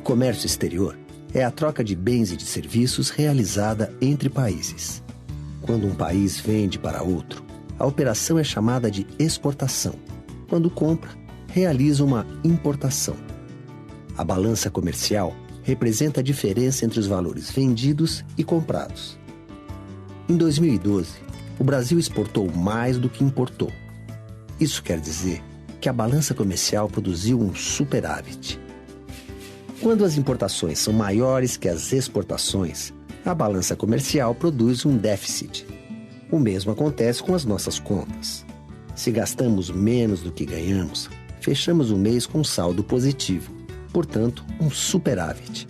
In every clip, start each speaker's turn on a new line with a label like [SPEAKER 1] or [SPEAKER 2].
[SPEAKER 1] comércio exterior é a troca de bens e de serviços realizada entre países. Quando um país vende para outro, a operação é chamada de exportação. Quando compra, realiza uma importação. A balança comercial representa a diferença entre os valores vendidos e comprados. Em 2012, o Brasil exportou mais do que importou. Isso quer dizer que a balança comercial produziu um superávit. Quando as importações são maiores que as exportações, a balança comercial produz um déficit. O mesmo acontece com as nossas contas. Se gastamos menos do que ganhamos, fechamos o mês com saldo positivo, portanto, um superávit.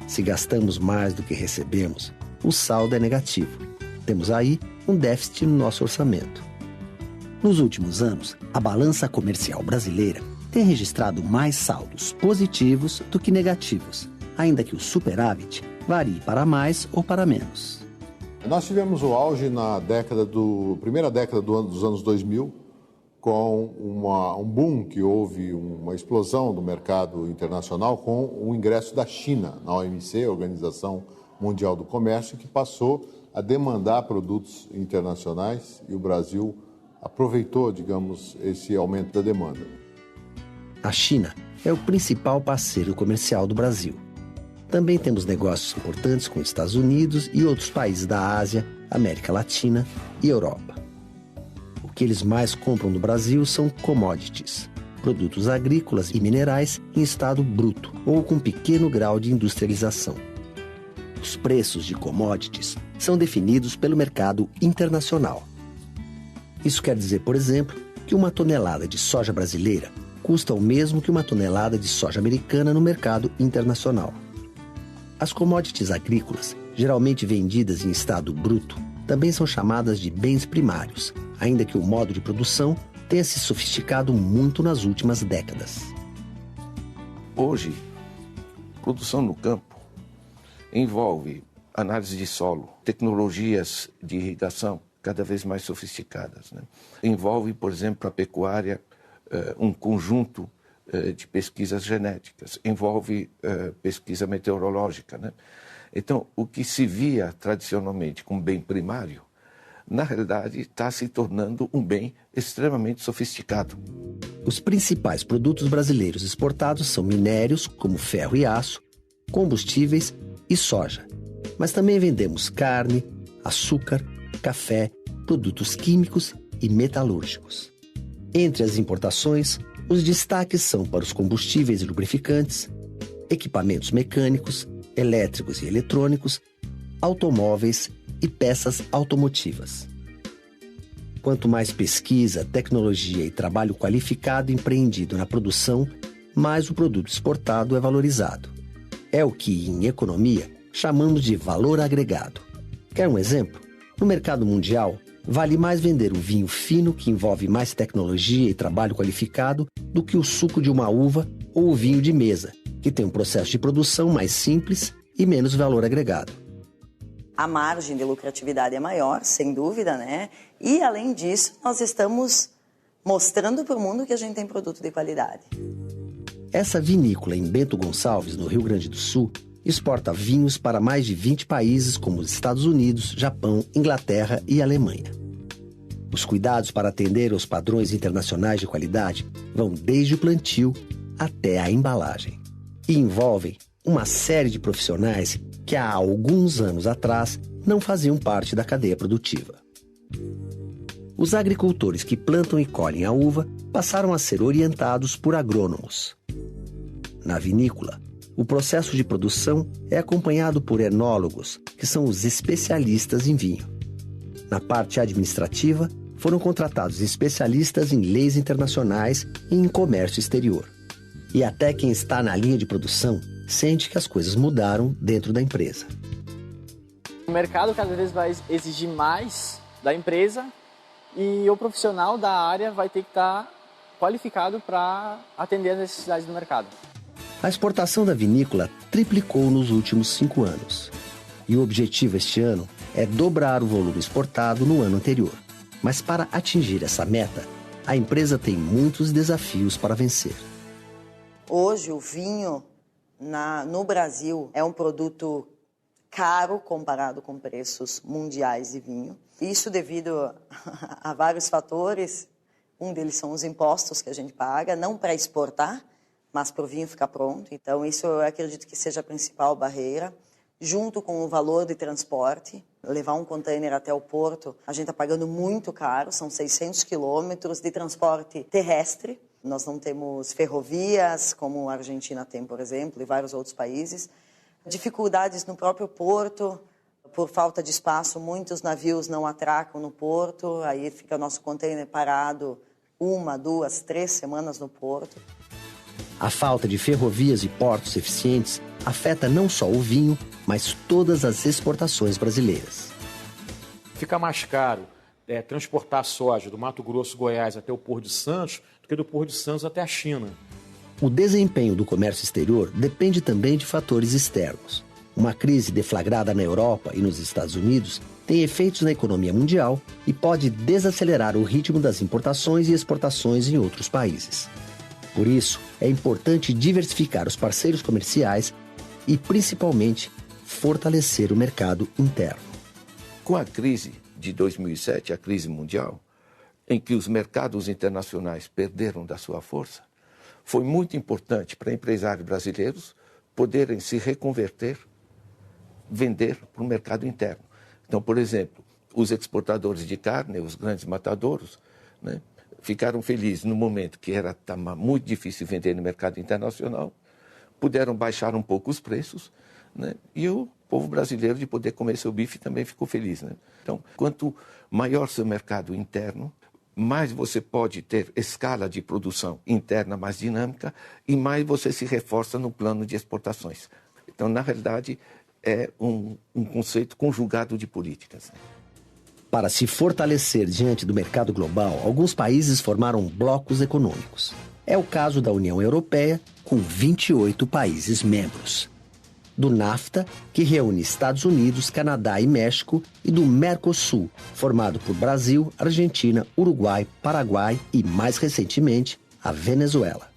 [SPEAKER 1] Se gastamos mais do que recebemos, o saldo é negativo. Temos aí um déficit no nosso orçamento. Nos últimos anos, a balança comercial brasileira tem registrado mais saldos positivos do que negativos, ainda que o superávit varie para mais ou para menos.
[SPEAKER 2] Nós tivemos o auge na primeira década dos anos 2000, com um boom que houve, uma explosão do mercado internacional com o ingresso da China na OMC, Organização Mundial do Comércio, que passou a demandar produtos internacionais e o Brasil aproveitou, digamos, esse aumento da demanda.
[SPEAKER 1] A China é o principal parceiro comercial do Brasil. Também temos negócios importantes com os Estados Unidos e outros países da Ásia, América Latina e Europa. O que eles mais compram no Brasil são commodities, produtos agrícolas e minerais em estado bruto ou com pequeno grau de industrialização. Os preços de commodities são definidos pelo mercado internacional. Isso quer dizer, por exemplo, que uma tonelada de soja brasileira custa o mesmo que uma tonelada de soja americana no mercado internacional. As commodities agrícolas, geralmente vendidas em estado bruto, também são chamadas de bens primários, ainda que o modo de produção tenha se sofisticado muito nas últimas décadas.
[SPEAKER 3] Hoje, produção no campo envolve análise de solo, tecnologias de irrigação cada vez mais sofisticadas, né? Envolve, por exemplo, a pecuária, um conjunto de pesquisas genéticas, envolve pesquisa meteorológica, né? Então, o que se via tradicionalmente como bem primário, na realidade está se tornando um bem extremamente sofisticado.
[SPEAKER 1] Os principais produtos brasileiros exportados são minérios, como ferro e aço, combustíveis e soja. Mas também vendemos carne, açúcar, café, produtos químicos e metalúrgicos. Entre as importações, os destaques são para os combustíveis e lubrificantes, equipamentos mecânicos, elétricos e eletrônicos, automóveis e peças automotivas. Quanto mais pesquisa, tecnologia e trabalho qualificado empreendido na produção, mais o produto exportado é valorizado. É o que, em economia, chamamos de valor agregado. Quer um exemplo? No mercado mundial, vale mais vender o vinho fino, que envolve mais tecnologia e trabalho qualificado, do que o suco de uma uva ou o vinho de mesa, que tem um processo de produção mais simples e menos valor agregado.
[SPEAKER 4] A margem de lucratividade é maior, sem dúvida, né? E, além disso, nós estamos mostrando para o mundo que a gente tem produto de qualidade.
[SPEAKER 1] Essa vinícola em Bento Gonçalves, no Rio Grande do Sul, exporta vinhos para mais de 20 países como os Estados Unidos, Japão, Inglaterra e Alemanha. Os cuidados para atender aos padrões internacionais de qualidade vão desde o plantio até a embalagem. E envolvem uma série de profissionais que há alguns anos atrás não faziam parte da cadeia produtiva. Os agricultores que plantam e colhem a uva passaram a ser orientados por agrônomos. Na vinícola, o processo de produção é acompanhado por enólogos, que são os especialistas em vinho. Na parte administrativa, foram contratados especialistas em leis internacionais e em comércio exterior. E até quem está na linha de produção sente que as coisas mudaram dentro da empresa.
[SPEAKER 5] O mercado cada vez vai exigir mais da empresa e o profissional da área vai ter que estar qualificado para atender as necessidades do mercado.
[SPEAKER 1] A exportação da vinícola triplicou nos últimos 5 anos. E o objetivo este ano é dobrar o volume exportado no ano anterior. Mas para atingir essa meta, a empresa tem muitos desafios para vencer.
[SPEAKER 4] Hoje o vinho no Brasil é um produto caro comparado com preços mundiais de vinho. Isso devido a vários fatores. Um deles são os impostos que a gente paga, não para exportar, mas para o vinho ficar pronto. Então, isso eu acredito que seja a principal barreira. Junto com o valor de transporte, levar um container até o porto, a gente está pagando muito caro, são 600 quilômetros de transporte terrestre. Nós não temos ferrovias, como a Argentina tem, por exemplo, e vários outros países. Dificuldades no próprio porto, por falta de espaço, muitos navios não atracam no porto, aí fica nosso container parado 1, 2, 3 semanas no porto.
[SPEAKER 1] A falta de ferrovias e portos eficientes afeta não só o vinho, mas todas as exportações brasileiras.
[SPEAKER 6] Fica mais caro transportar soja do Mato Grosso, Goiás até o Porto de Santos do que do Porto de Santos até a China.
[SPEAKER 1] O desempenho do comércio exterior depende também de fatores externos. Uma crise deflagrada na Europa e nos Estados Unidos tem efeitos na economia mundial e pode desacelerar o ritmo das importações e exportações em outros países. Por isso, é importante diversificar os parceiros comerciais e, principalmente, fortalecer o mercado interno.
[SPEAKER 3] Com a crise de 2007, a crise mundial, em que os mercados internacionais perderam da sua força, foi muito importante para empresários brasileiros poderem se reconverter, vender para o mercado interno. Então, por exemplo, os exportadores de carne, os grandes matadouros, né, ficaram felizes no momento que estava muito difícil vender no mercado internacional, puderam baixar um pouco os preços, né, e o povo brasileiro de poder comer seu bife também ficou feliz. Né? Então, quanto maior seu mercado interno, mais você pode ter escala de produção interna mais dinâmica e mais você se reforça no plano de exportações. Então, na realidade, é um conceito conjugado de políticas.
[SPEAKER 1] Para se fortalecer diante do mercado global, alguns países formaram blocos econômicos. É o caso da União Europeia, com 28 países membros. Do NAFTA, que reúne Estados Unidos, Canadá e México, e do Mercosul, formado por Brasil, Argentina, Uruguai, Paraguai e, mais recentemente, a Venezuela.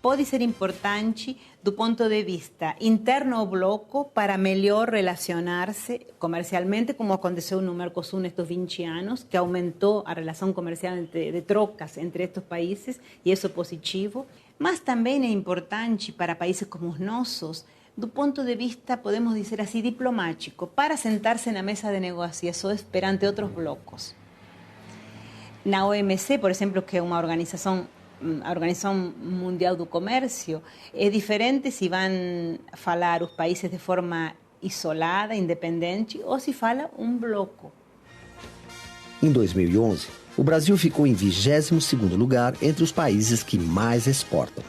[SPEAKER 7] Pode ser importante do ponto de vista interno ao bloco para melhor relacionar-se comercialmente, como aconteceu no Mercosul nestes 20 anos, que aumentou a relação comercial de trocas entre estes países, e isso é positivo. Mas também é importante para países como os nossos, do ponto de vista, podemos dizer assim, diplomático, para sentar-se na mesa de negociações perante outros blocos. Na OMC, por exemplo, que é uma organização, a Organização Mundial do Comércio, é diferente se vão falar os países de forma isolada, independente, ou se fala um bloco.
[SPEAKER 1] Em 2011, o Brasil ficou em 22º lugar entre os países que mais exportam.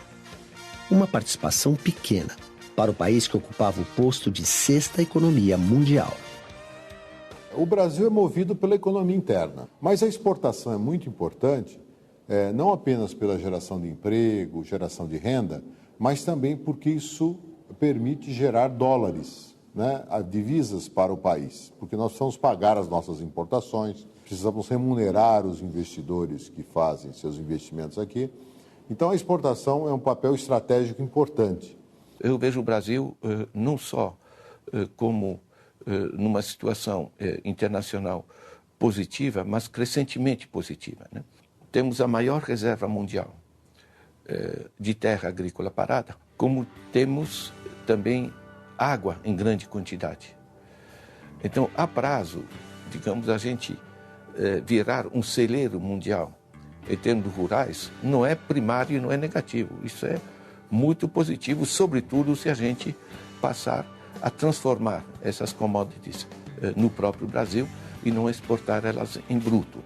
[SPEAKER 1] Uma participação pequena para o país que ocupava o posto de 6ª economia mundial.
[SPEAKER 2] O Brasil é movido pela economia interna, mas a exportação é muito importante, não apenas pela geração de emprego, geração de renda, mas também porque isso permite gerar dólares, né, divisas para o país, porque nós precisamos pagar as nossas importações, precisamos remunerar os investidores que fazem seus investimentos aqui. Então, a exportação é um papel estratégico importante.
[SPEAKER 3] Eu vejo o Brasil não só como numa situação internacional positiva, mas crescentemente positiva, né? Temos a maior reserva mundial de terra agrícola parada, como temos também água em grande quantidade. Então, a prazo, digamos, a gente virar um celeiro mundial em termos rurais, não é primário e não é negativo. Isso é muito positivo, sobretudo se a gente passar a transformar essas commodities no próprio Brasil e não exportar elas em bruto.